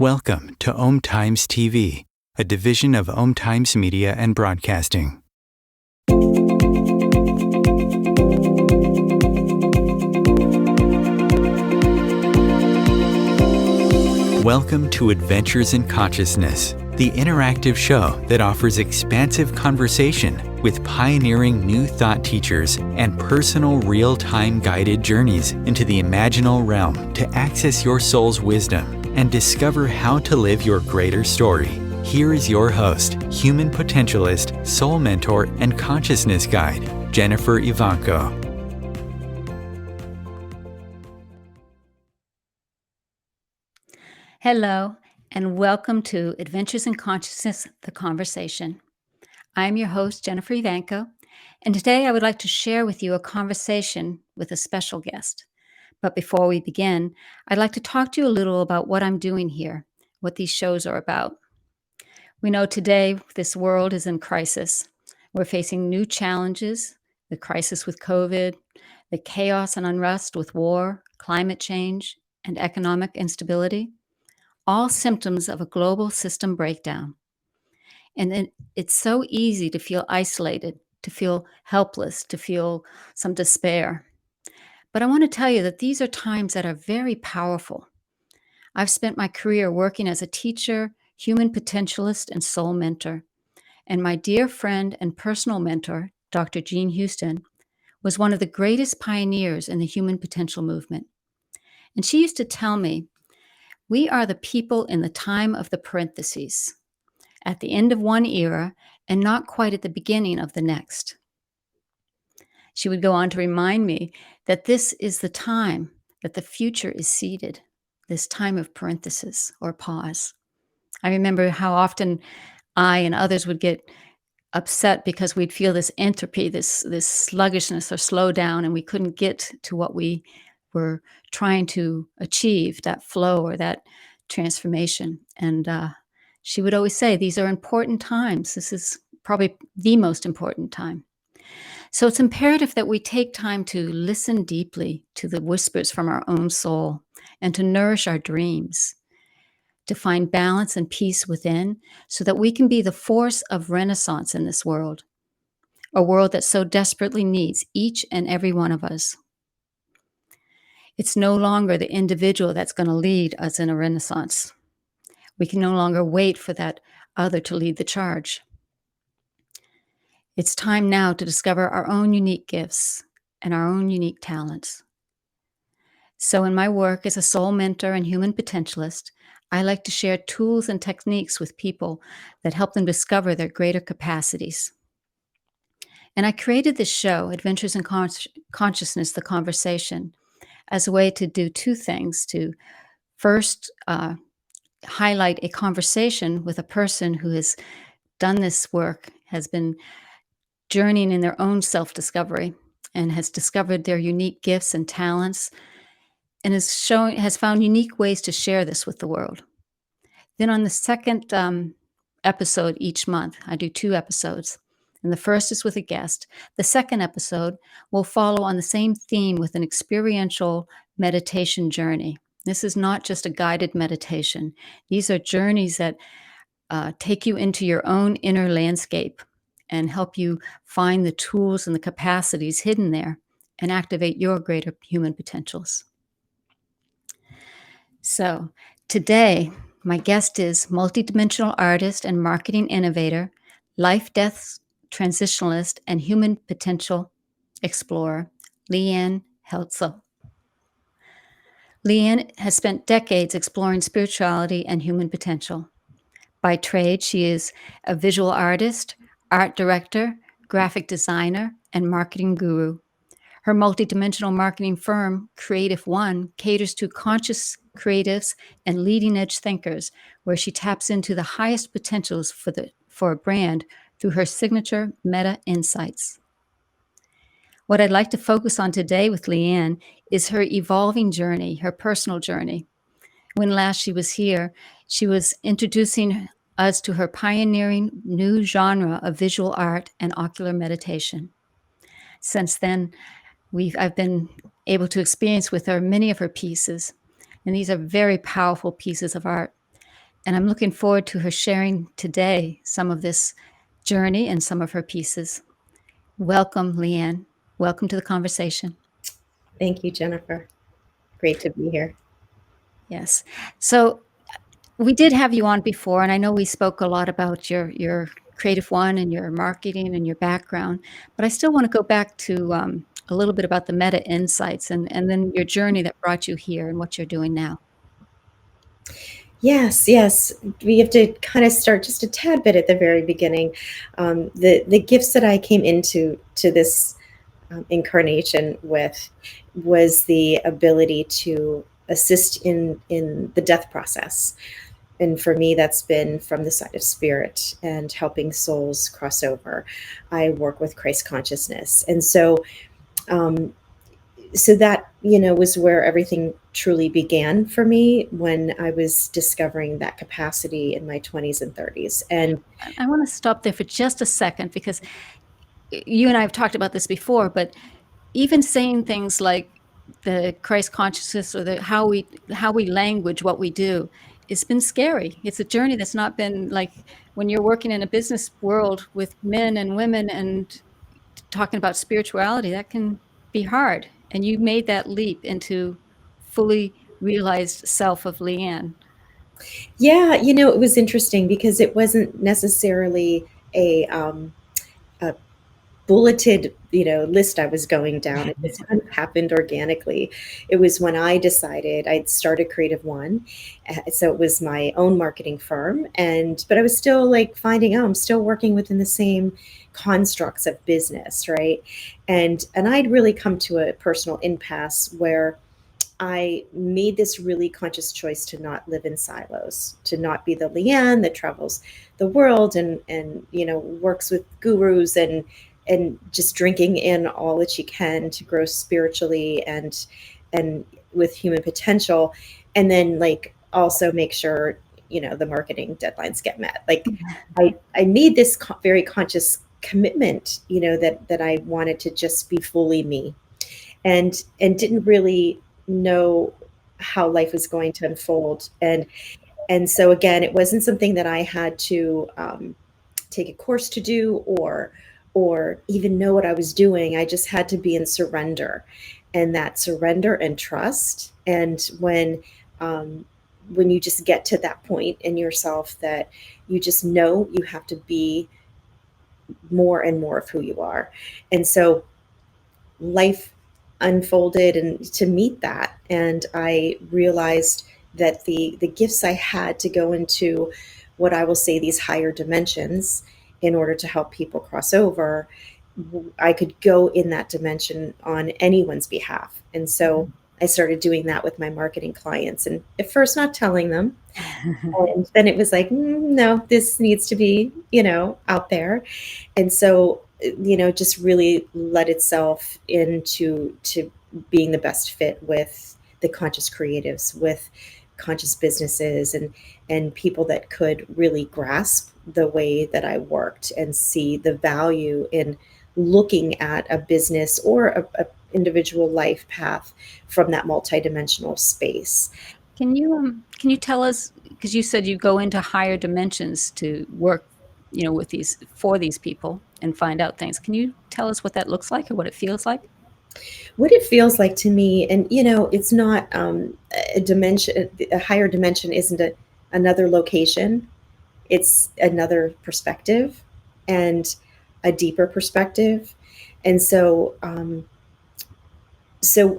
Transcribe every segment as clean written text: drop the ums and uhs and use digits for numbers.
Welcome to Om Times TV, a division of Om Times Media and Broadcasting. Welcome to Adventures in Consciousness, the interactive show that offers expansive conversation with pioneering new thought teachers and personal real-time guided journeys into the imaginal realm to access your soul's wisdom and discover how to live your greater story. Here is your host, human potentialist, soul mentor, and consciousness guide, Jennifer Evanko. Hello, and welcome to Adventures in Consciousness, the Conversation. I'm your host, Jennifer Evanko, and today I would like to share with you a conversation with a special guest. But before we begin, I'd like to talk to you a little about what I'm doing here, what these shows are about. We know today this world is in crisis. We're facing new challenges, the crisis with COVID, the chaos and unrest with war, climate change, and economic instability. All symptoms of a global system breakdown. And it's so easy to feel isolated, to feel helpless, to feel some despair. But I want to tell you that these are times that are very powerful. I've spent my career working as a teacher, human potentialist, and soul mentor. And my dear friend and personal mentor, Dr. Jean Houston, was one of the greatest pioneers in the human potential movement. And she used to tell me, we are the people in the time of the parentheses, at the end of one era and not quite at the beginning of the next. She would go on to remind me that this is the time that the future is seated, this time of parenthesis or pause. I remember how often I and others would get upset because we'd feel this entropy, this sluggishness or slowdown, and we couldn't get to what we were trying to achieve, that flow or that transformation. And she would always say, these are important times. This is probably the most important time. So it's imperative that we take time to listen deeply to the whispers from our own soul and to nourish our dreams, to find balance and peace within so that we can be the force of renaissance in this world, a world that so desperately needs each and every one of us. It's no longer the individual that's going to lead us in a renaissance. We can no longer wait for that other to lead the charge. It's time now to discover our own unique gifts and our own unique talents. So in my work as a soul mentor and human potentialist, I like to share tools and techniques with people that help them discover their greater capacities. And I created this show, Adventures in Consciousness, the Conversation, as a way to do two things: to first highlight a conversation with a person who has done this work, has been journeying in their own self-discovery and has discovered their unique gifts and talents and has found unique ways to share this with the world. Then on the second episode each month, I do 2 episodes. And the first is with a guest. The second episode will follow on the same theme with an experiential meditation journey. This is not just a guided meditation. These are journeys that take you into your own inner landscape and help you find the tools and the capacities hidden there and activate your greater human potentials. So today, my guest is multidimensional artist and marketing innovator, life-death transitionalist, and human potential explorer, LeeAnn Heitzel. LeeAnn has spent decades exploring spirituality and human potential. By trade, she is a visual artist, art director, graphic designer, and marketing guru. Her multidimensional marketing firm, Creative One, caters to conscious creatives and leading-edge thinkers, where she taps into the highest potentials for a brand through her signature meta insights. What I'd like to focus on today with LeeAnn is her evolving journey, her personal journey. When last she was here, she was introducing us to her pioneering new genre of visual art and ocular meditation. Since then, I've been able to experience with her many of her pieces, and these are very powerful pieces of art. And I'm looking forward to her sharing today some of this journey and some of her pieces. Welcome, LeeAnn. Welcome to the conversation. Thank you, Jennifer. Great to be here. Yes. So we did have you on before, and I know we spoke a lot about your Creative One and your marketing and your background, but I still want to go back to a little bit about the meta insights and then your journey that brought you here and what you're doing now. Yes. We have to kind of start just a tad bit at the very beginning. The gifts that I came into this incarnation with was the ability to assist in the death process. And for me, that's been from the side of spirit and helping souls cross over. I work with Christ consciousness, and um, so that was where everything truly began for me, when I was discovering that capacity in my 20s and 30s. And I want to stop there for just a second because you and I have talked about this before, but even saying things like the Christ consciousness or the how we language what we do, it's been scary. It's a journey that's not been like when you're working in a business world with men and women and talking about spirituality, that can be hard. And you made that leap into fully realized self of LeeAnn. yeah, it was interesting because it wasn't necessarily a bulleted list I was going down. It just kind of happened organically. It was when I decided I'd start a Creative One. So it was my own marketing firm, but I was still like finding out I'm still working within the same constructs of business, right? And I'd really come to a personal impasse where I made this really conscious choice to not live in silos, to not be the LeeAnn that travels the world and works with gurus and just drinking in all that she can to grow spiritually and with human potential, and then like also make sure the marketing deadlines get met. Like I made this very conscious commitment, that I wanted to just be fully me, and didn't really know how life was going to unfold. And so again, it wasn't something that I had to take a course to do, or even know what I was doing. I just had to be in surrender, and that surrender and trust. And when you just get to that point in yourself that you just know you have to be more and more of who you are. And so life unfolded and to meet that, and I realized that the gifts I had to go into what I will say these higher dimensions in order to help people cross over, I could go in that dimension on anyone's behalf. And so I started doing that with my marketing clients, and at first not telling them, and then it was like, no, this needs to be out there. And so just really led itself into being the best fit with the conscious creatives, with conscious businesses, and people that could really grasp the way that I worked and see the value in looking at a business or a individual life path from that multidimensional space. Can you tell us, because you said you go into higher dimensions to work, with these people and find out things. Can you tell us what that looks like or what it feels like? What it feels like to me, and it's not a dimension. A higher dimension isn't another location. It's another perspective, and a deeper perspective. And so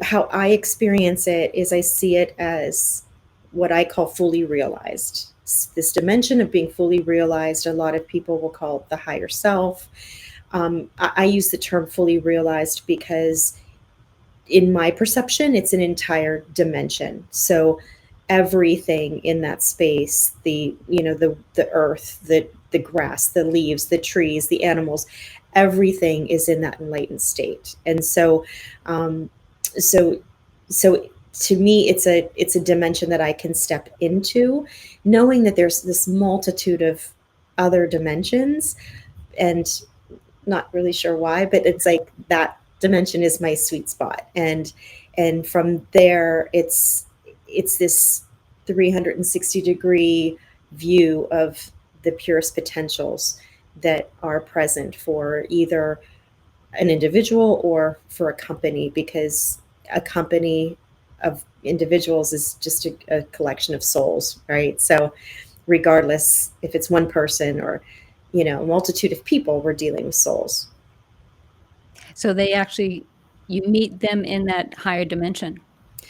how I experience it is I see it as what I call fully realized. This dimension of being fully realized, a lot of people will call it the higher self. I use the term fully realized because in my perception, it's an entire dimension. So everything in that space, the earth, the grass, the leaves, the trees, the animals, everything is in that enlightened state. And um, so so to me, it's a dimension that I can step into, knowing that there's this multitude of other dimensions, and not really sure why, but it's like that dimension is my sweet spot. And from there, it's this 360 degree view of the purest potentials that are present for either an individual or for a company, because a company of individuals is just a collection of souls, right? So regardless if it's one person or, a multitude of people, we're dealing with souls. So they actually, you meet them in that higher dimension.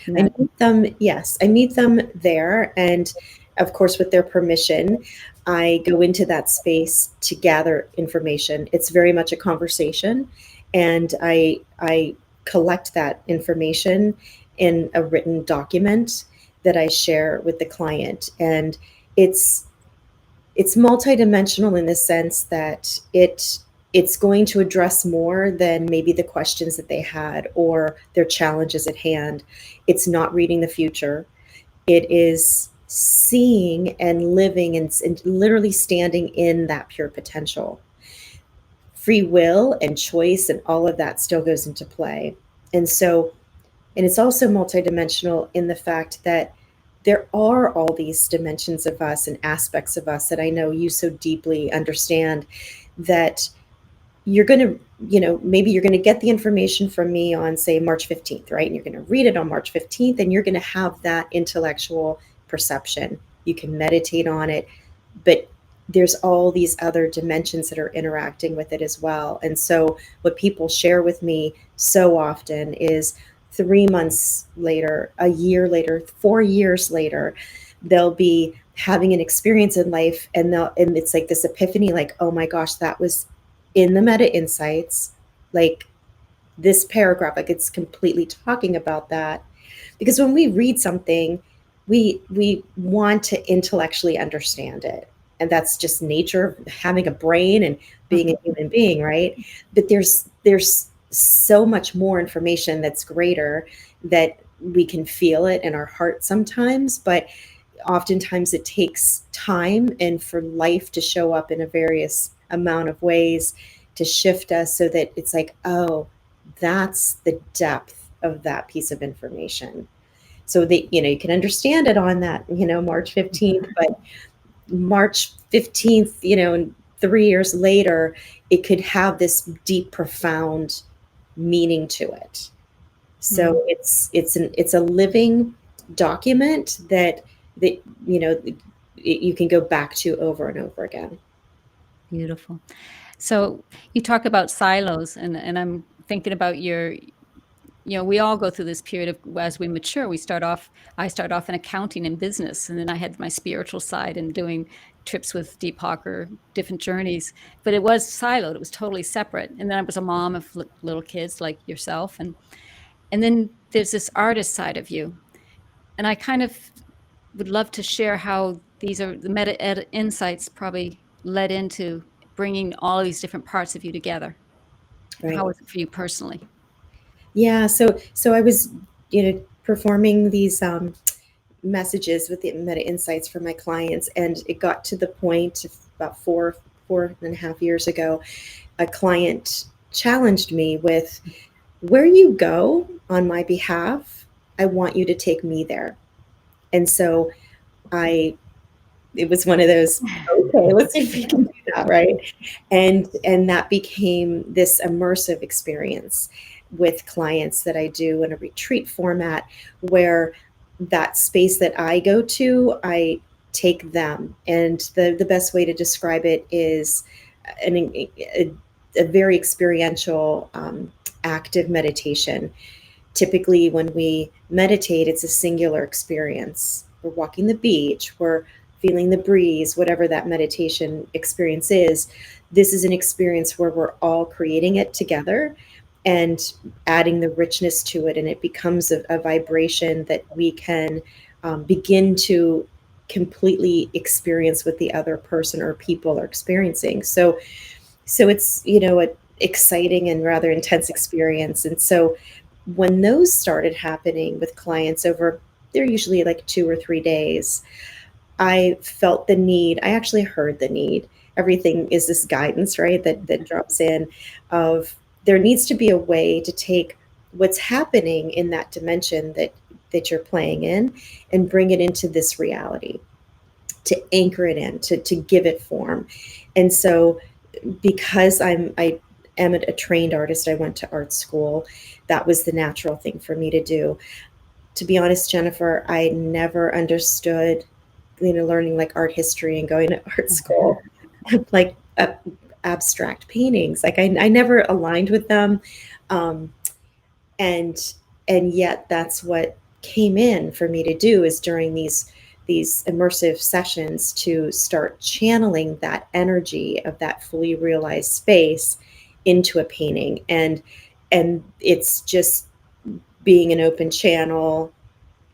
In I that, meet them, yes, I meet them there. And of course, with their permission, I go into that space to gather information. It's very much a conversation. And I collect that information in a written document that I share with the client. And it's it's multidimensional in the sense that it's going to address more than maybe the questions that they had or their challenges at hand. It's not reading the future. It is seeing and living and literally standing in that pure potential. Free will and choice and all of that still goes into play. And so, and it's also multidimensional in the fact that there are all these dimensions of us and aspects of us that I know you so deeply understand, that you're going to, maybe you're going to get the information from me on, say, March 15th, right? And you're going to read it on March 15th, and you're going to have that intellectual perception. You can meditate on it, but there's all these other dimensions that are interacting with it as well. And so what people share with me so often is 3 months later, a year later, 4 years later, they'll be having an experience in life, and it's like this epiphany, like, oh my gosh, that was in the meta insights, like this paragraph, like it's completely talking about that. Because when we read something, we want to intellectually understand it, and that's just nature of having a brain and being a human being, right? But there's so much more information that's greater, that we can feel it in our heart sometimes, but oftentimes it takes time and for life to show up in a various amount of ways to shift us, so that it's like, oh, that's the depth of that piece of information. So that, you can understand it on that, March 15th, but March 15th, and 3 years later, it could have this deep, profound meaning to it. So it's a living document that you can go back to over and over again. beautiful. So you talk about silos, and I'm thinking about we all go through this period of, as we mature, I start off in accounting and business, and then I had my spiritual side and doing trips with Deepak or different journeys, but it was siloed. It was totally separate. And then I was a mom of little kids like yourself. And then there's this artist side of you. And I kind of would love to share how these are the insights probably led into bringing all these different parts of you together. Right. How was it for you personally? Yeah. So I was, performing these messages with the Meta Insights for my clients, and it got to the point of about 4.5 years ago, a client challenged me with, where you go on my behalf, I want you to take me there. And so I it was one of those, okay, let's see if we can do that, right? And that became this immersive experience with clients that I do in a retreat format, where that space that I go to, I take them. And the best way to describe it is a very experiential, active meditation. Typically, when we meditate, it's a singular experience. We're walking the beach, we're feeling the breeze, whatever that meditation experience is. This is an experience where we're all creating it together and adding the richness to it. And it becomes a vibration that we can begin to completely experience what the other person or people are experiencing. So it's, an exciting and rather intense experience. And so when those started happening with clients over, they're usually like 2 or 3 days, I felt the need. I actually heard the need. Everything is this guidance, right? That drops in, of there needs to be a way to take what's happening in that dimension that you're playing in, and bring it into this reality. to anchor it in, to give it form. And so because I am a trained artist, I went to art school, that was the natural thing for me to do. To be honest, Jennifer, I never understood, learning like art history and going to art school, like abstract paintings. Like I never aligned with them. Um, and and yet that's what came in for me to do, is during these immersive sessions to start channeling that energy of that fully realized space into a painting. And it's just being an open channel,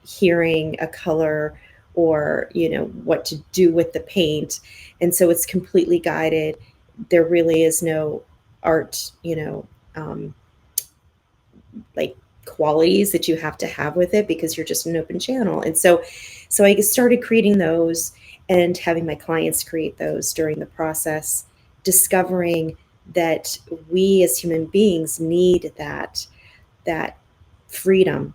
hearing a color, or what to do with the paint. And so it's completely guided. There really is no art, um, like qualities that you have to have with it, because you're just an open channel. And so I started creating those and having my clients create those during the process, discovering that we as human beings need that freedom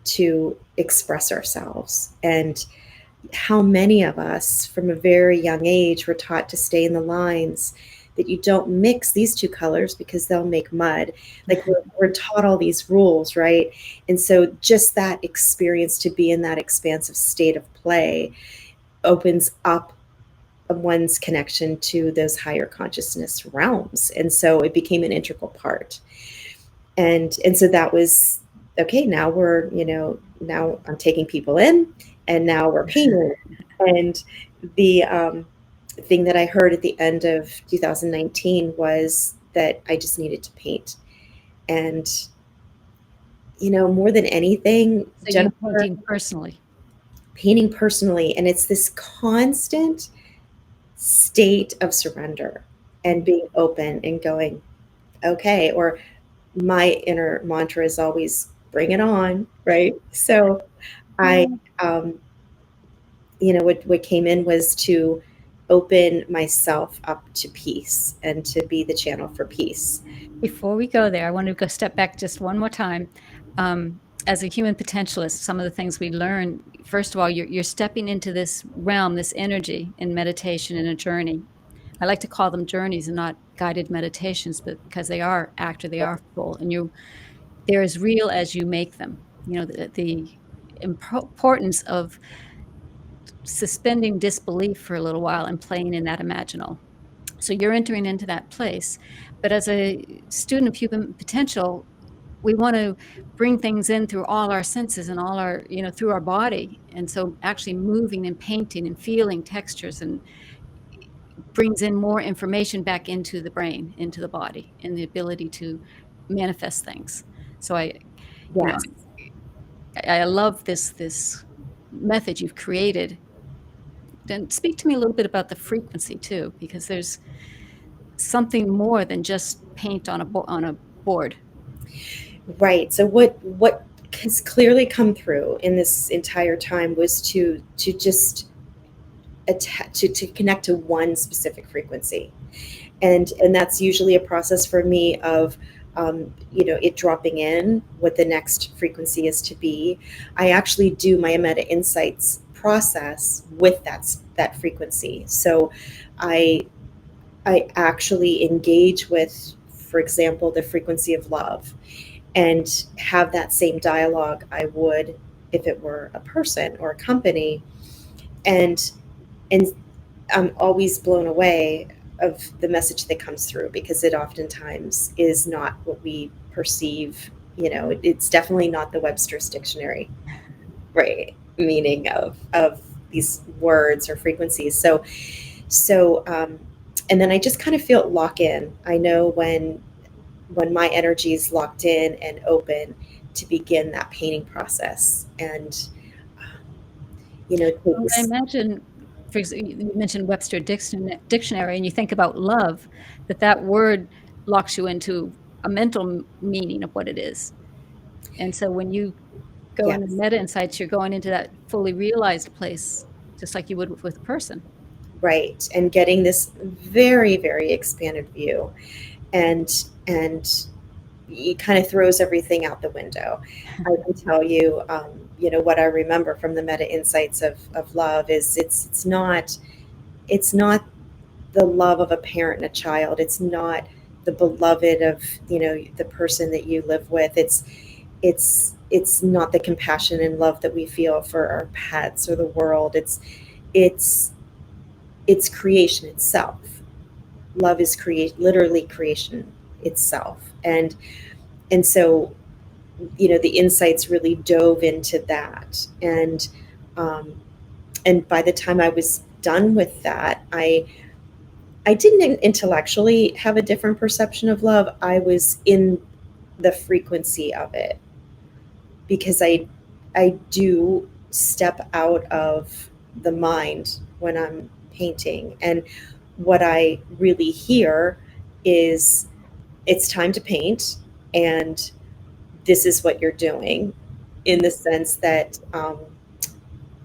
to express ourselves. And how many of us from a very young age were taught to stay in the lines, that you don't mix these two colors because they'll make mud. Like we're taught all these rules, right? And so just that experience to be in that expansive state of play opens up one's connection to those higher consciousness realms. And so it became an integral part. And so that was okay. Now now I'm taking people in, and now we're painting. And the thing that I heard at the end of 2019 was that I just needed to paint. And more than anything, So you Jennifer, painting personally. painting personally, and it's this constant state of surrender and being open and going, okay. Or my inner mantra is always bring it on, right? So I, um, what came in was to open myself up to peace and to be the channel for peace. Before we go there, I want to go step back just one more time. As a human potentialist, some of the things we learn, first of all, you're stepping into this realm, this energy in meditation, in a journey. I like to call them journeys and not guided meditations, but because they are they are full, and they're as real as you make them. The importance of suspending disbelief for a little while and playing in that imaginal. So you're entering into that place. But as a student of human potential, we want to bring things in through all our senses and all our, through our body. And so actually moving and painting and feeling textures and brings in more information back into the brain, into the body, and the ability to manifest things. So you know, Yes. I love this method you've created. Then speak to me a little bit about the frequency too, because there's something more than just paint on a board. Right. So what has clearly come through in this entire time was to just to connect to one specific frequency. And that's usually a process for me of it dropping in what the next frequency is to be. I actually do my meta insights process with that frequency. So I I actually engage with, for example, the frequency of love, and have that same dialogue I would if it were a person or a company. And and I'm always blown away of the message that comes through, because it oftentimes is not what we perceive. It's definitely not the Webster's dictionary, right, meaning of these words or frequencies. So and then I just kind of feel it lock in. I know when my energy is locked in and open to begin that painting process. And Well, I takes. imagine, for example, you mentioned Webster dictionary, and you think about love, that word locks you into a mental meaning of what it is. And so when you go into Yes. meta insights, you're going into that fully realized place, just like you would with a person. Right, and getting this very, very expanded view, and it kind of throws everything out the window. I can tell you, what I remember from the meta insights of love is it's not the love of a parent and a child. It's not the beloved of the person that you live with. It's not the compassion and love that we feel for our pets or the world. It's it's creation itself. Love is create literally creation itself. And so the insights really dove into that. Um, and by the time I was done with that, I didn't intellectually have a different perception of love. I was in the frequency of it, because I do step out of the mind when I'm painting, and what I really hear is, it's time to paint, and this is what you're doing, in the sense that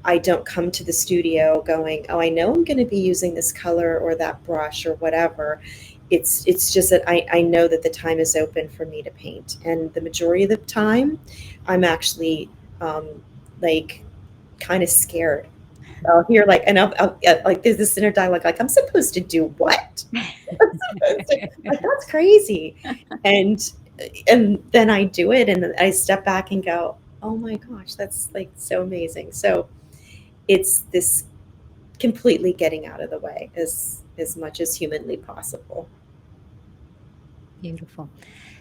I don't come to the studio going, oh, I know I'm going to be using this color or that brush or whatever. It's just that I know that the time is open for me to paint, and the majority of the time, I'm actually um, like kind of scared. I'll hear like, and I'll like there's this inner dialogue like, I'm supposed to do what? Like, that's crazy, and and then I do it, and I step back and go, oh my gosh, that's like so amazing. So it's this completely getting out of the way as much as humanly possible. Beautiful.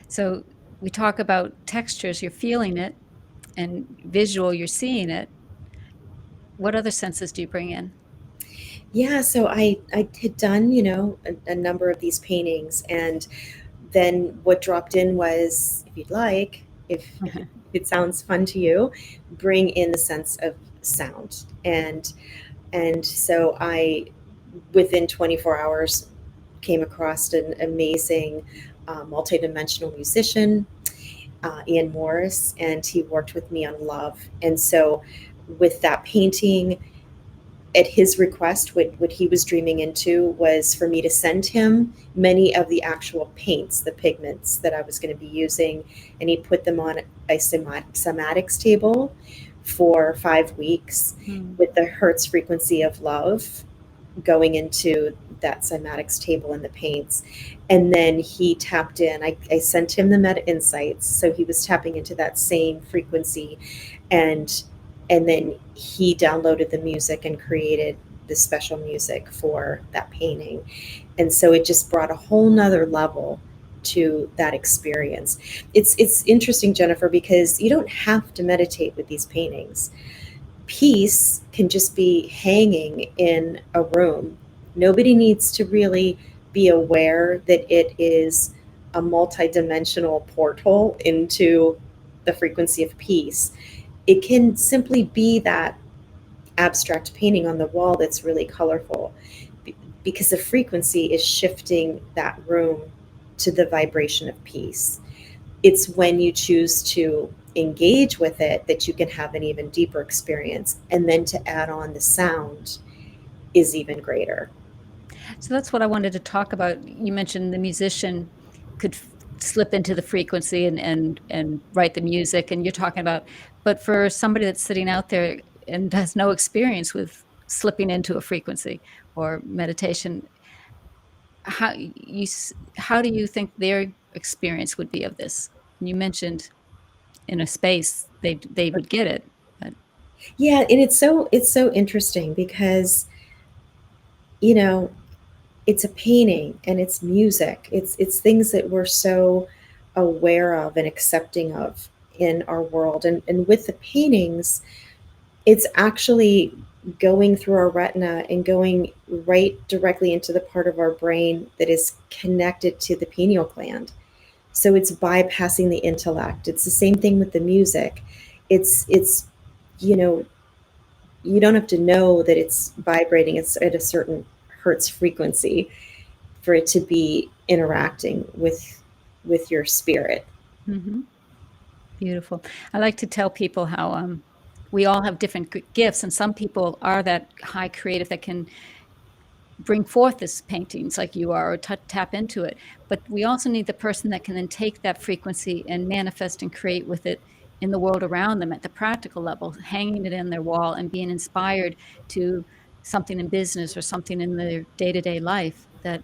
So we talk about textures, you're feeling it, and visual, you're seeing it. What other senses do you bring in? Yeah, so I had done a number of these paintings, and then what dropped in was, if you'd like, if it sounds fun to you, bring in the sense of sound. And so I, within 24 hours, came across an amazing multidimensional musician, Ian Morris, and he worked with me on love. And so with that painting, at his request, what he was dreaming into was for me to send him many of the actual paints, the pigments that I was going to be using, and he put them on a somatics table for 5 weeks, with the hertz frequency of love going into that cymatics table and the paints. And then he tapped in. I sent him the meta insights, so he was tapping into that same frequency, and then he downloaded the music and created the special music for that painting. And so it just brought a whole nother level to that experience. It's interesting, Jennifer, because you don't have to meditate with these paintings. Peace can just be hanging in a room. Nobody needs to really be aware that it is a multidimensional portal into the frequency of peace. It can simply be that abstract painting on the wall that's really colorful, because the frequency is shifting that room to the vibration of peace. It's when you choose to engage with it that you can have an even deeper experience. And then to add on the sound is even greater. So that's what I wanted to talk about. You mentioned the musician could slip into the frequency and write the music, and you're talking about, but for somebody that's sitting out there and has no experience with slipping into a frequency or meditation, how do you think their experience would be of this? You mentioned in a space they would get it, but Yeah, and it's so interesting because you know it's a painting and it's music. It's things that we're so aware of and accepting of in our world. And with the paintings, it's actually going through our retina and going right directly into the part of our brain that is connected to the pineal gland. So it's bypassing the intellect. It's the same thing with the music. It's you know, you don't have to know that it's vibrating. It's at a certain hertz frequency for it to be interacting with your spirit. mhm. Beautiful. I like to tell people how we all have different gifts, and some people are that high creative that can bring forth this paintings like you are, or tap into it. But we also need the person that can then take that frequency and manifest and create with it in the world around them at the practical level, hanging it in their wall and being inspired to something in business or something in their day-to-day life, that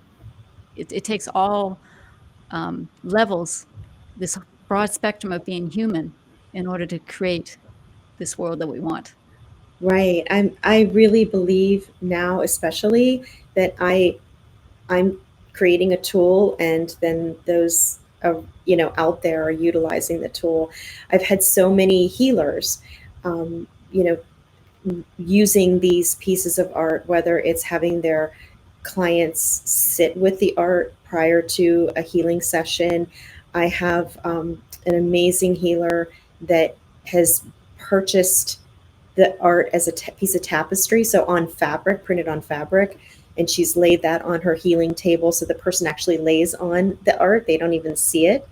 it takes all levels, this broad spectrum of being human, in order to create this world that we want. Right. I really believe now, especially, that I'm creating a tool, and then those out there are utilizing the tool. I've had so many healers, um, you know, using these pieces of art, whether it's having their clients sit with the art prior to a healing session. I have an amazing healer that has purchased the art as a piece of tapestry, so on fabric, printed on fabric, and she's laid that on her healing table, so the person actually lays on the art. They don't even see it,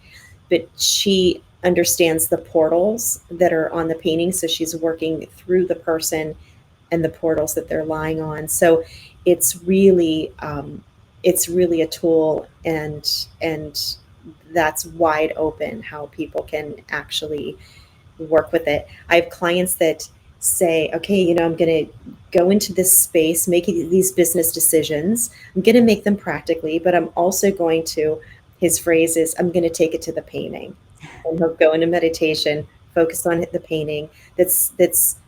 but she understands the portals that are on the painting, so she's working through the person and the portals that they're lying on. So it's really a tool, and that's wide open how people can actually work with it. I have clients that say, okay, I'm going to go into this space, making these business decisions. I'm going to make them practically, but I'm also going to, his phrase is, I'm going to take it to the painting. And he'll go into meditation, focus on the painting that's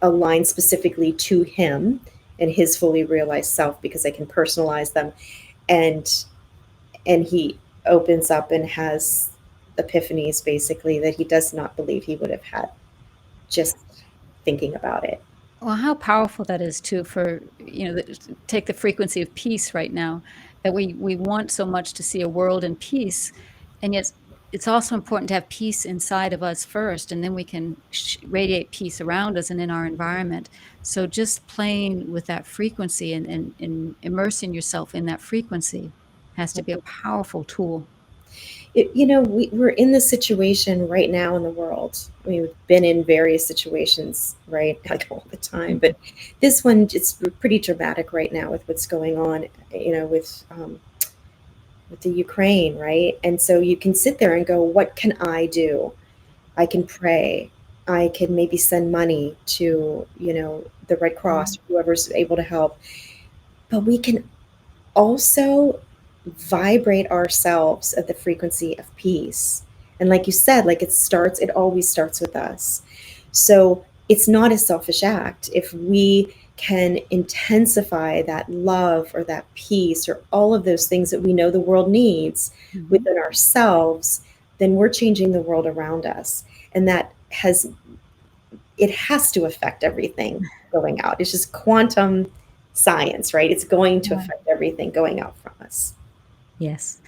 aligned specifically to him and his fully realized self, because I can personalize them. And he opens up and has epiphanies, basically, that he does not believe he would have had just thinking about it. Well, how powerful that is too, for, take the frequency of peace right now, that we want so much to see a world in peace. And yet it's also important to have peace inside of us first, and then we can radiate peace around us and in our environment. So just playing with that frequency and immersing yourself in that frequency has to be a powerful tool. We're in this situation right now in the world. We've been in various situations, right, like all the time, but this one, it's pretty dramatic right now with what's going on, with the Ukraine, right? And so you can sit there and go, what can I do? I can pray. I can maybe send money to, the Red Cross, whoever's able to help. But we can also vibrate ourselves at the frequency of peace. And like you said, it always starts with us. So it's not a selfish act. If we can intensify that love or that peace or all of those things that we know the world needs within ourselves, then we're changing the world around us. And it has to affect everything going out. It's just quantum science, right? It's going to affect everything going out from us. Yes.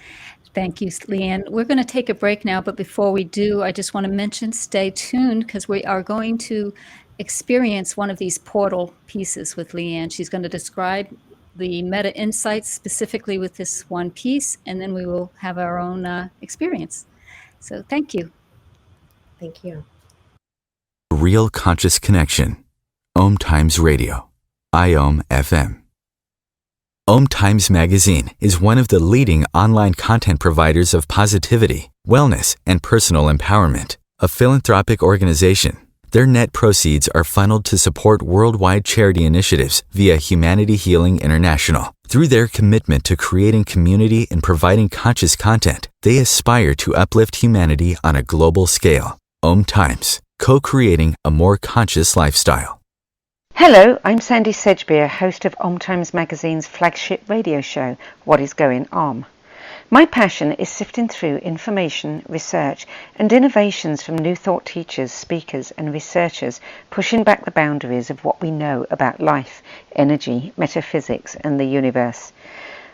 Thank you, LeeAnn. We're going to take a break now, but before we do, I just want to mention, stay tuned, because we are going to experience one of these portal pieces with LeeAnn. She's going to describe the meta insights specifically with this one piece, and then we will have our own experience. So thank you. Thank you. Real Conscious Connection. Om Times Radio. IOM FM. Om Times Magazine is one of the leading online content providers of positivity, wellness, and personal empowerment. A philanthropic organization, their net proceeds are funneled to support worldwide charity initiatives via Humanity Healing International. Through their commitment to creating community and providing conscious content, they aspire to uplift humanity on a global scale. Om Times, co-creating a more conscious lifestyle. Hello, I'm Sandy Sedgbeer, host of Om Times Magazine's flagship radio show, What is Going On? My passion is sifting through information, research, and innovations from new thought teachers, speakers, and researchers, pushing back the boundaries of what we know about life, energy, metaphysics, and the universe.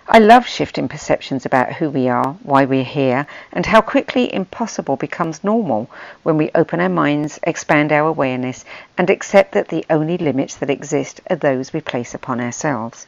I love shifting perceptions about who we are, why we're here, and how quickly impossible becomes normal when we open our minds, expand our awareness, and accept that the only limits that exist are those we place upon ourselves.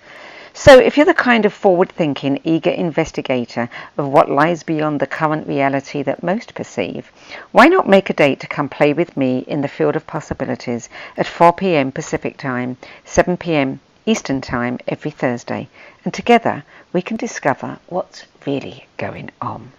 So if you're the kind of forward-thinking, eager investigator of what lies beyond the current reality that most perceive, why not make a date to come play with me in the field of possibilities at 4 p.m. Pacific Time, 7 p.m. Eastern Time every Thursday, and together we can discover what's really going on.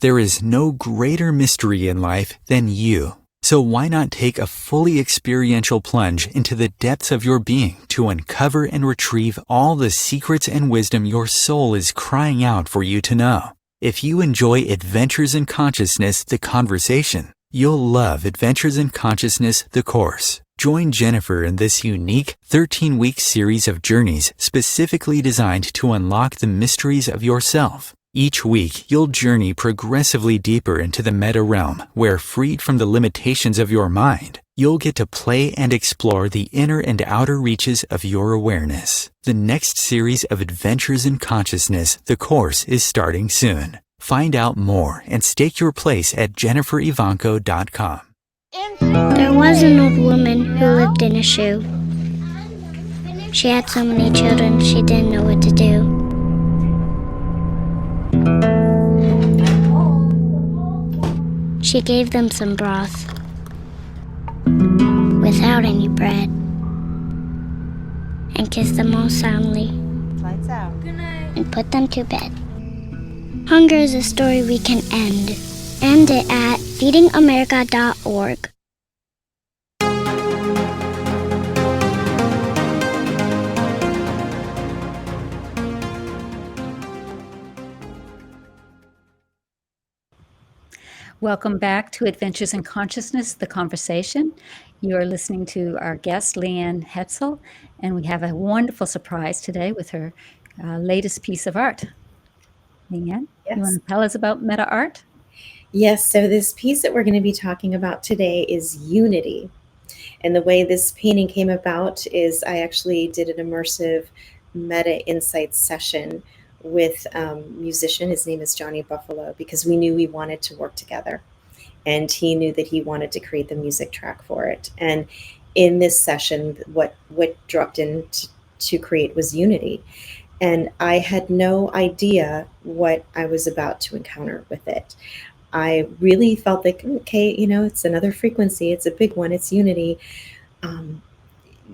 There is no greater mystery in life than you. So why not take a fully experiential plunge into the depths of your being to uncover and retrieve all the secrets and wisdom your soul is crying out for you to know? If you enjoy Adventures in Consciousness, the conversation, you'll love Adventures in Consciousness, the course. Join Jennifer in this unique 13-week series of journeys specifically designed to unlock the mysteries of yourself. Each week, you'll journey progressively deeper into the meta realm, where, freed from the limitations of your mind, you'll get to play and explore the inner and outer reaches of your awareness. The next series of Adventures in Consciousness, the course, is starting soon. Find out more and stake your place at jenniferevanko.com. There was an old woman who lived in a shoe. She had so many children she didn't know what to do. She gave them some broth without any bread and kissed them all soundly. Lights out. Good night. And put them to bed. Hunger is a story we can end. End it at feedingamerica.org. Welcome back to Adventures in Consciousness, the conversation. You are listening to our guest, LeeAnn Heitzel, and we have a wonderful surprise today with her latest piece of art. LeeAnn, Yes. you want to tell us about meta art? Yes, so this piece that we're going to be talking about today is unity. And the way this painting came about is I actually did an immersive meta insight session with a musician. His name is Johnny Buffalo, because we knew we wanted to work together. And he knew that he wanted to create the music track for it. And in this session, what dropped in to create was unity. And I had no idea what I was about to encounter with it. I really felt like, okay, it's another frequency. It's a big one. It's unity.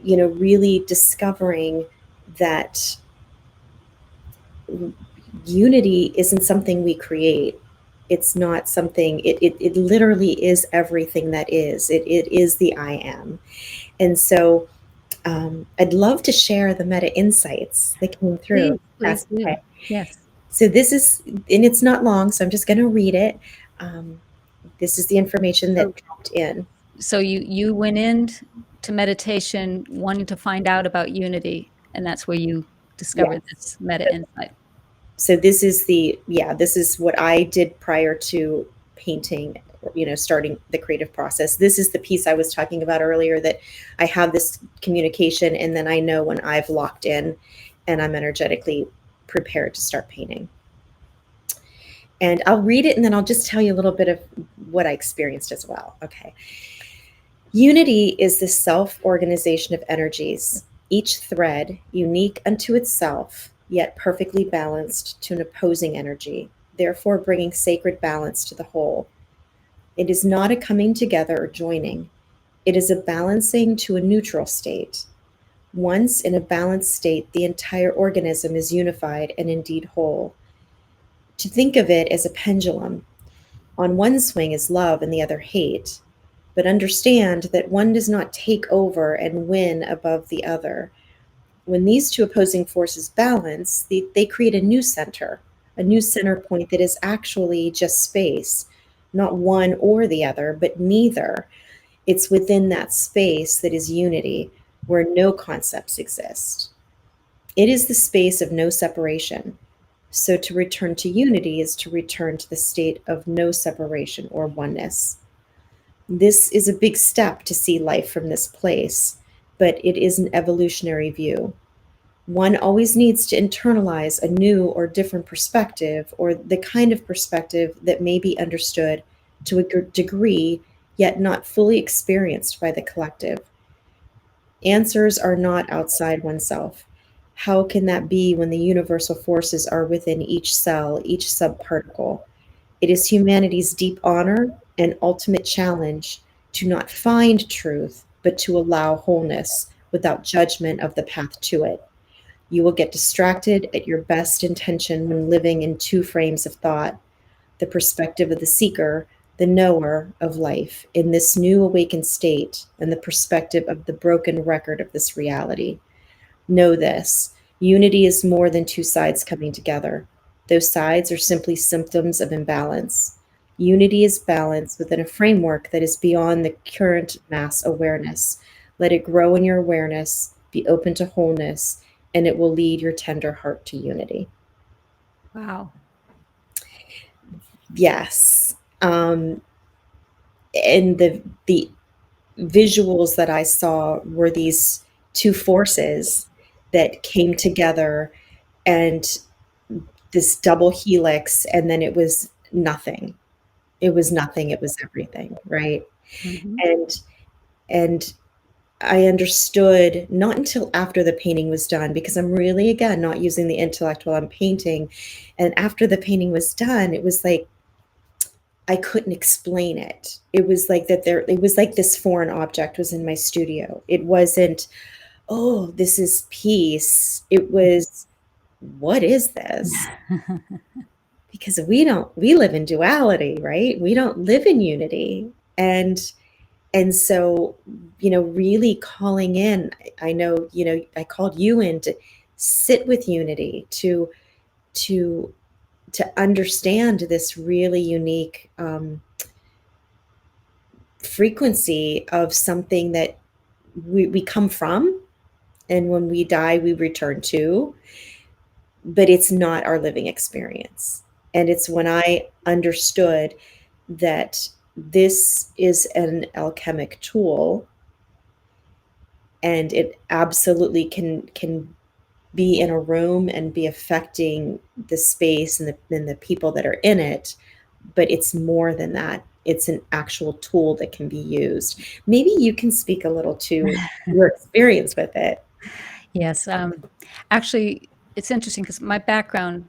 Really discovering that unity isn't something we create. It's not something, it literally is everything that is. It is the I am. And so I'd love to share the meta insights that came through. Please do. Okay. Yes. So this is, and it's not long, so I'm just going to read it. This is the information that dropped in. So you went into meditation wanting to find out about unity, and that's where you discovered this meta insight. So this is what I did prior to painting, starting the creative process. This is the piece I was talking about earlier, that I have this communication, and then I know when I've locked in and I'm energetically prepared to start painting. And I'll read it, and then I'll just tell you a little bit of what I experienced as well. Okay. Unity is the self-organization of energies, each thread unique unto itself, yet perfectly balanced to an opposing energy, therefore bringing sacred balance to the whole. It is not a coming together or joining. It is a balancing to a neutral state. Once in a balanced state, the entire organism is unified and indeed whole. To think of it as a pendulum. On one swing is love and the other hate, but understand that one does not take over and win above the other. When these two opposing forces balance, they create a new center point that is actually just space, not one or the other, but neither. It's within that space that is unity, where no concepts exist. It is the space of no separation. So to return to unity is to return to the state of no separation or oneness. This is a big step to see life from this place, but it is an evolutionary view. One always needs to internalize a new or different perspective, or the kind of perspective that may be understood to a degree, yet not fully experienced by the collective. Answers are not outside oneself. How can that be when the universal forces are within each cell, each subparticle? It is humanity's deep honor and ultimate challenge to not find truth, but to allow wholeness without judgment of the path to it. You will get distracted at your best intention when living in two frames of thought. the perspective of the seeker, the knower of life in this new awakened state, and the perspective of the broken record of this reality. Know this: unity is more than two sides coming together. Those sides are simply symptoms of imbalance. Unity is balance within a framework that is beyond the current mass awareness. Let it grow in your awareness, be open to wholeness, and it will lead your tender heart to unity. Wow. Yes. And the visuals that I saw were these two forces that came together, and this double helix, and then it was nothing. It was nothing, it was everything, right? Mhm. And I understood not until after the painting was done, because I'm really, again, not using the intellect while I'm painting. And after the painting was done, it was like I couldn't explain it. It was like that it was like this foreign object was in my studio. It wasn't, oh, this is peace. It was, what is this? Because we live in duality, right? We don't live in unity. And so, really calling in, I know, I called you in to sit with unity, to understand this really unique frequency of something that we come from, and when we die we return to, but it's not our living experience. And it's when I understood that this is an alchemic tool, and it absolutely can be in a room and be affecting the space and the people that are in it, but it's more than that. It's an actual tool that can be used. Maybe you can speak a little to your experience with it. Yes, actually, it's interesting because my background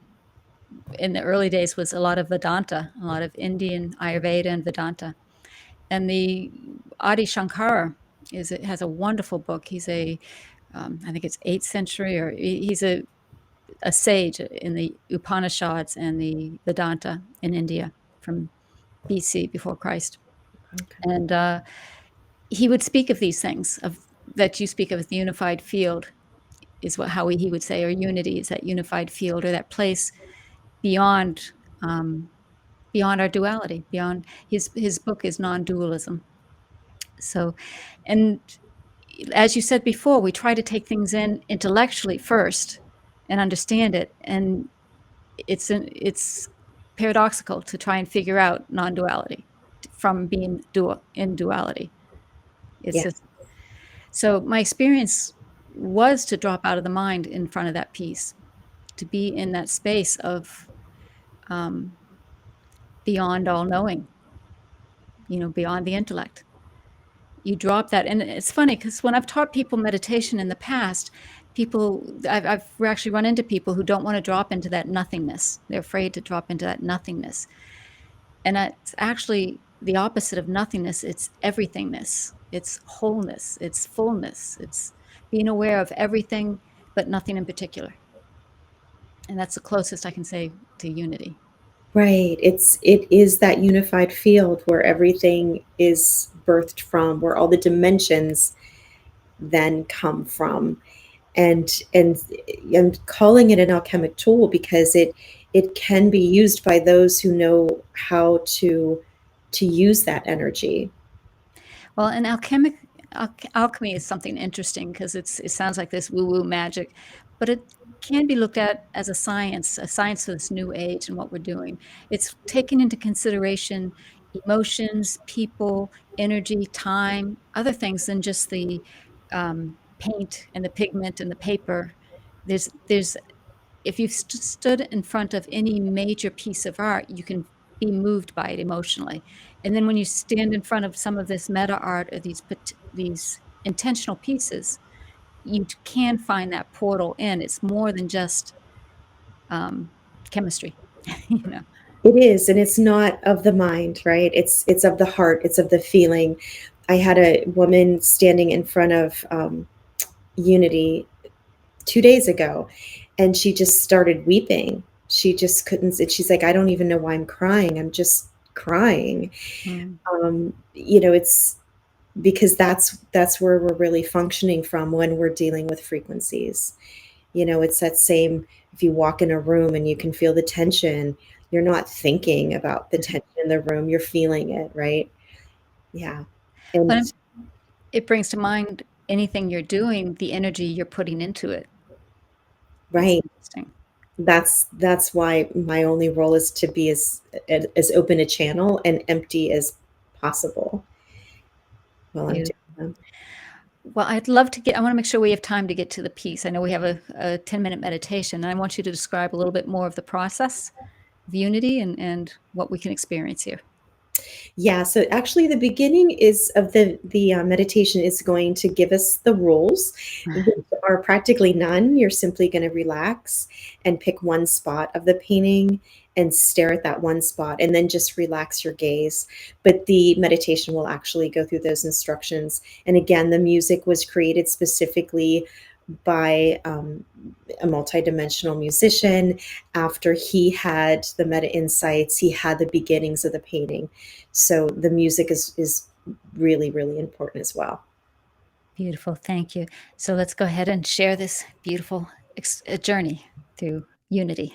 in the early days was a lot of Vedanta, a lot of Indian Ayurveda and Vedanta. And the Adi Shankara has a wonderful book. He's I think it's 8th century, or he's a sage in the Upanishads and the Vedanta in India from BC, before Christ. Okay. And he would speak of these things, of that you speak of as the unified field, is how he would say, or unity is that unified field, or that place beyond beyond our duality. Beyond his book is non-dualism. So, and as you said before, we try to take things in intellectually first and understand it, and it's paradoxical to try and figure out non-duality from being in duality. It's Yeah. just, so my experience was to drop out of the mind in front of that piece, to be in that space of um, beyond all knowing, beyond the intellect. You drop that. And it's funny because when I've taught people meditation in the past, I've actually run into people who don't want to drop into that nothingness. They're afraid to drop into that nothingness. And it's actually the opposite of nothingness. It's everythingness. It's wholeness. It's fullness. It's being aware of everything, but nothing in particular. And that's the closest I can say to unity. Right. It is that unified field where everything is birthed from, where all the dimensions then come from. And I'm calling it an alchemic tool because it can be used by those who know how to use that energy. Well, and alchemy is something interesting because it sounds like this woo-woo magic, but it can be looked at as a science of this new age and what we're doing. It's taking into consideration emotions, people, energy, time, other things than just the paint and the pigment and the paper. There's if you've stood in front of any major piece of art, you can be moved by it emotionally. And then when you stand in front of some of this meta art, or these intentional pieces, you can find that portal in. It's more than just chemistry, you know. It is, and it's not of the mind, right? It's of the heart. It's of the feeling. I had a woman standing in front of Unity 2 days ago, and she just started weeping. she just couldn't. She's like, I don't even know why I'm crying. I'm just crying. Mm. It's because that's where we're really functioning from when we're dealing with frequencies. It's that same, if you walk in a room and you can feel the tension, you're not thinking about the tension in the room, you're feeling it, right? Yeah. But And it brings to mind anything you're doing, the energy you're putting into it. That's right. interesting. That's why my only role is to be as open a channel and empty as possible while I'm doing Beautiful. them. Well, I want to make sure we have time to get to the piece. I know we have a 10-minute meditation, and I want you to describe a little bit more of the process of unity and what we can experience here. Yeah, so actually the beginning is of the meditation is going to give us the rules, which are practically none. You're simply going to relax and pick one spot of the painting and stare at that one spot and then just relax your gaze. But the meditation will actually go through those instructions. And again, the music was created specifically by a multidimensional musician. After he had the meta insights, he had the beginnings of the painting. So the music is really, really important as well. Beautiful. Thank you. So let's go ahead and share this beautiful journey through unity.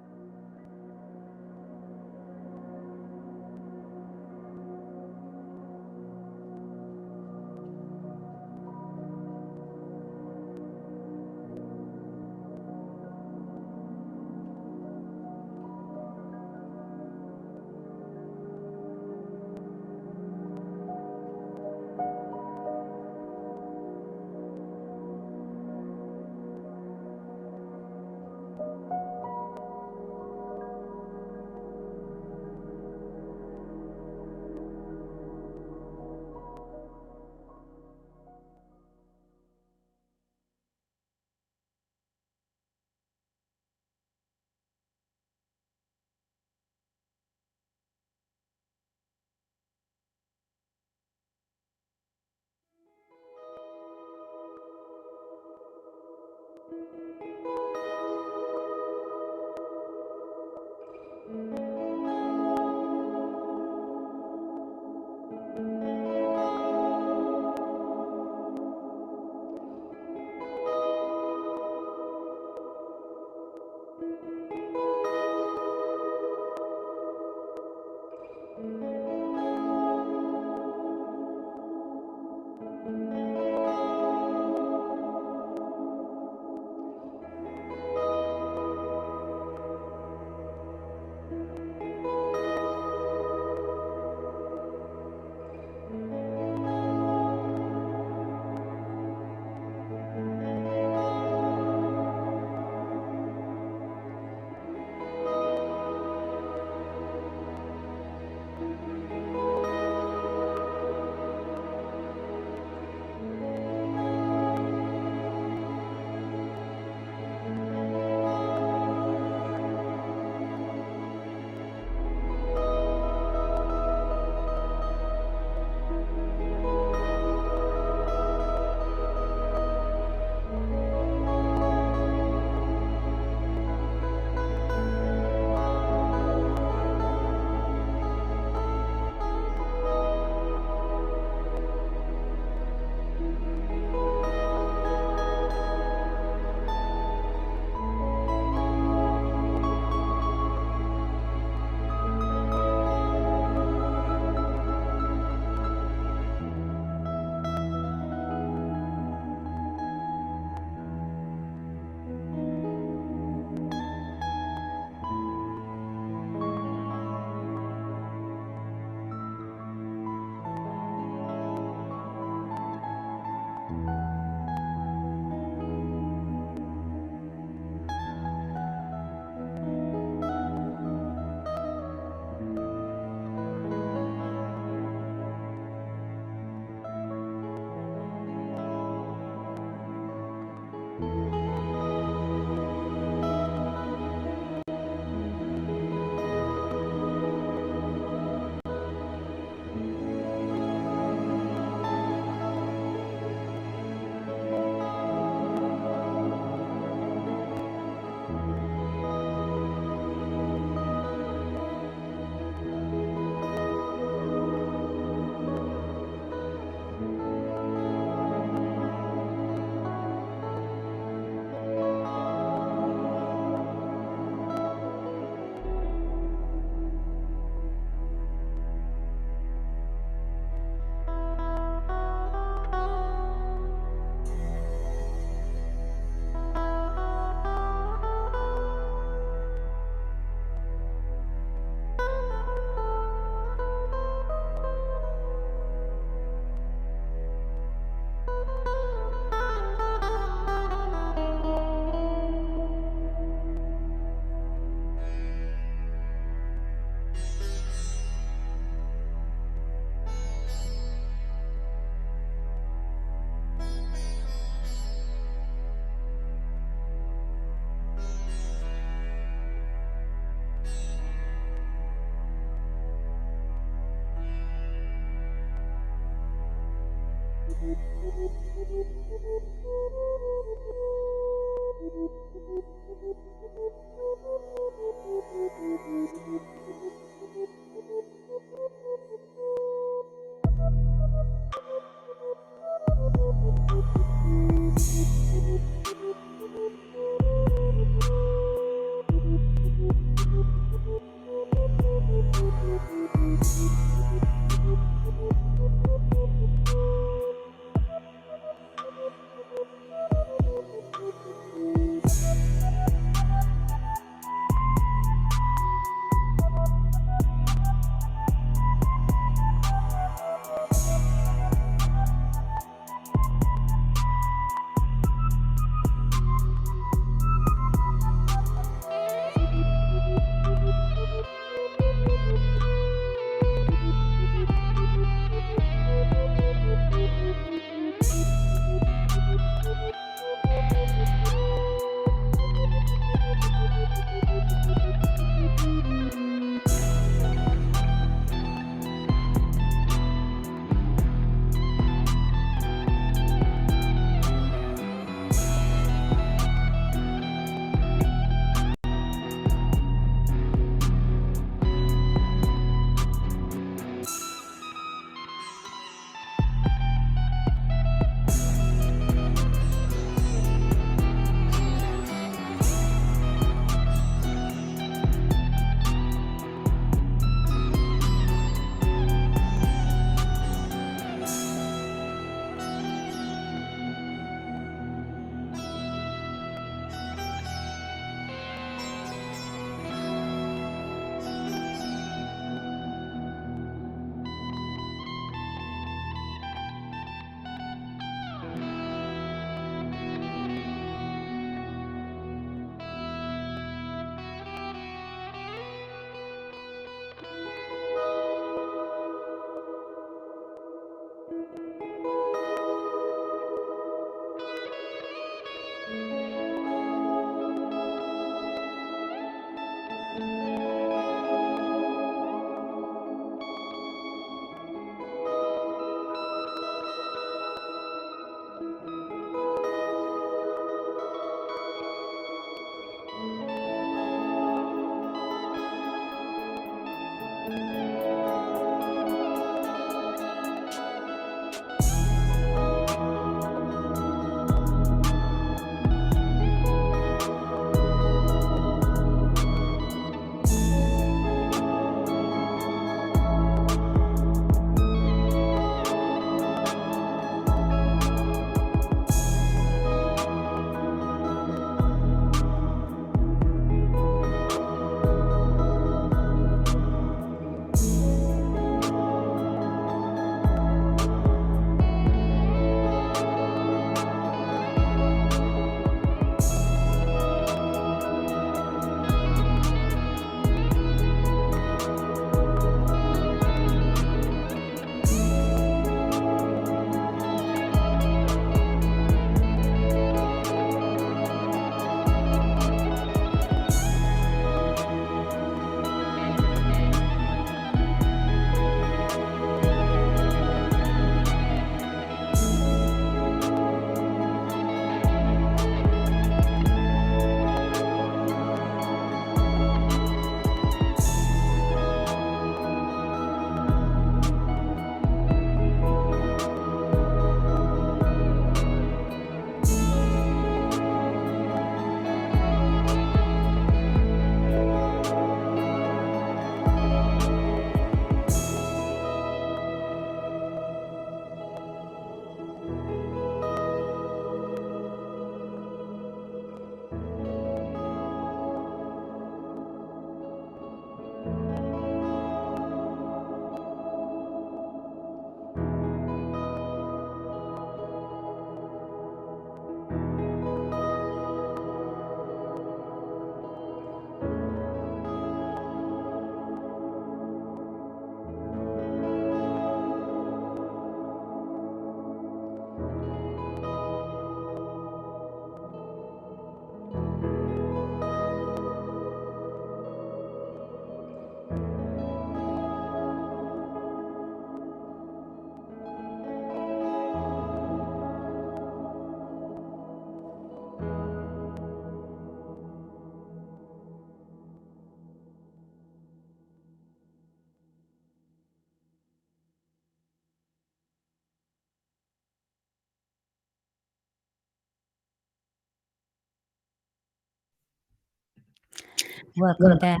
Welcome back.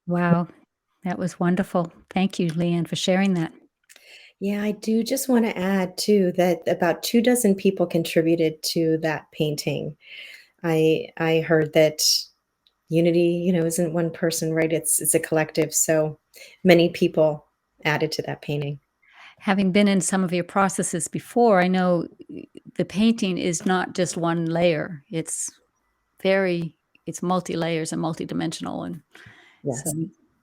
Wow, that was wonderful. Thank you, LeeAnn, for sharing that. Yeah, I do just want to add too that about 2 dozen people contributed to that painting. I heard that unity, isn't one person, right? It's a collective. So many people added to that painting. Having been in some of your processes before, I know the painting is not just one layer. It's multi-layers and multi-dimensional, and so, Yes.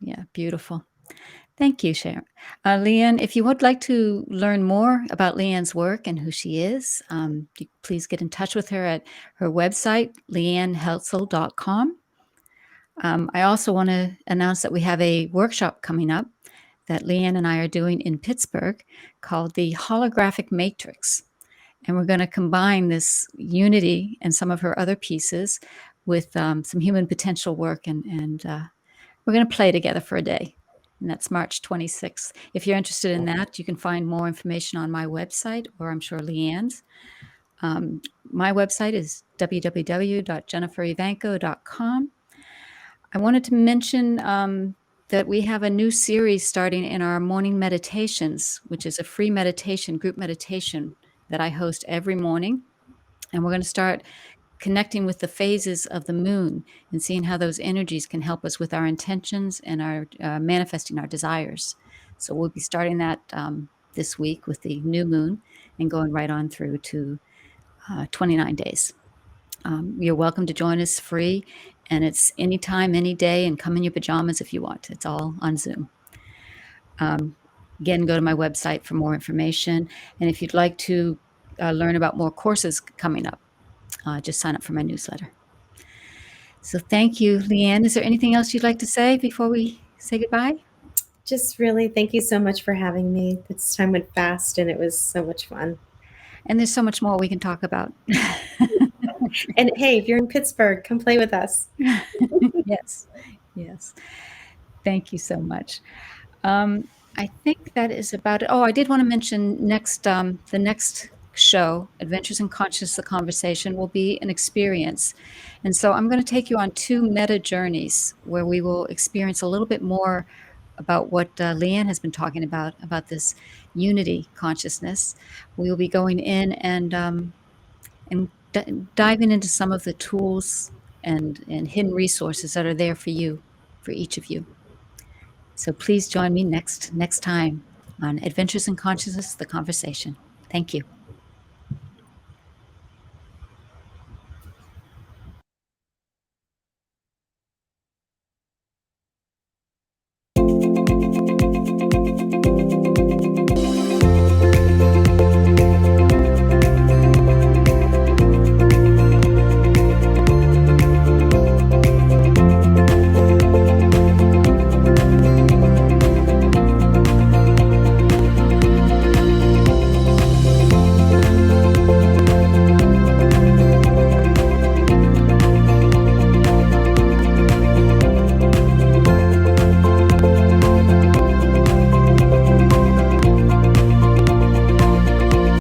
yeah, beautiful. Thank you, Sharon. LeeAnn, if you would like to learn more about LeeAnn's work and who she is, please get in touch with her at her website, LeeAnnHeitzel.com. I also want to announce that we have a workshop coming up that LeeAnn and I are doing in Pittsburgh called the Holographic Matrix. And we're going to combine this unity and some of her other pieces with some human potential work. And we're going to play together for a day. And that's March 26th. If you're interested in that, you can find more information on my website, or I'm sure LeeAnn's. My website is www.jenniferevanko.com. I wanted to mention that we have a new series starting in our morning meditations, which is a free meditation, group meditation that I host every morning. And we're going to start connecting with the phases of the moon and seeing how those energies can help us with our intentions and our manifesting our desires. So we'll be starting that this week with the new moon and going right on through to 29 days. You're welcome to join us free, and it's anytime, any day, and come in your pajamas if you want. It's all on Zoom. Again, go to my website for more information. And if you'd like to learn about more courses coming up, just sign up for my newsletter. So thank you, LeeAnn. Is there anything else you'd like to say before we say goodbye? Just really thank you so much for having me. This time went fast and it was so much fun. And there's so much more we can talk about. And hey, if you're in Pittsburgh, come play with us. Yes. Thank you so much. I think that is about it. Oh, I did want to mention the next show, Adventures in Consciousness, the Conversation, will be an experience. And so I'm going to take you on 2 meta journeys where we will experience a little bit more about what LeeAnn has been talking about this unity consciousness. We will be going in and diving into some of the tools and hidden resources that are there for you, for each of you. So please join me next time on Adventures in Consciousness, the Conversation. Thank you.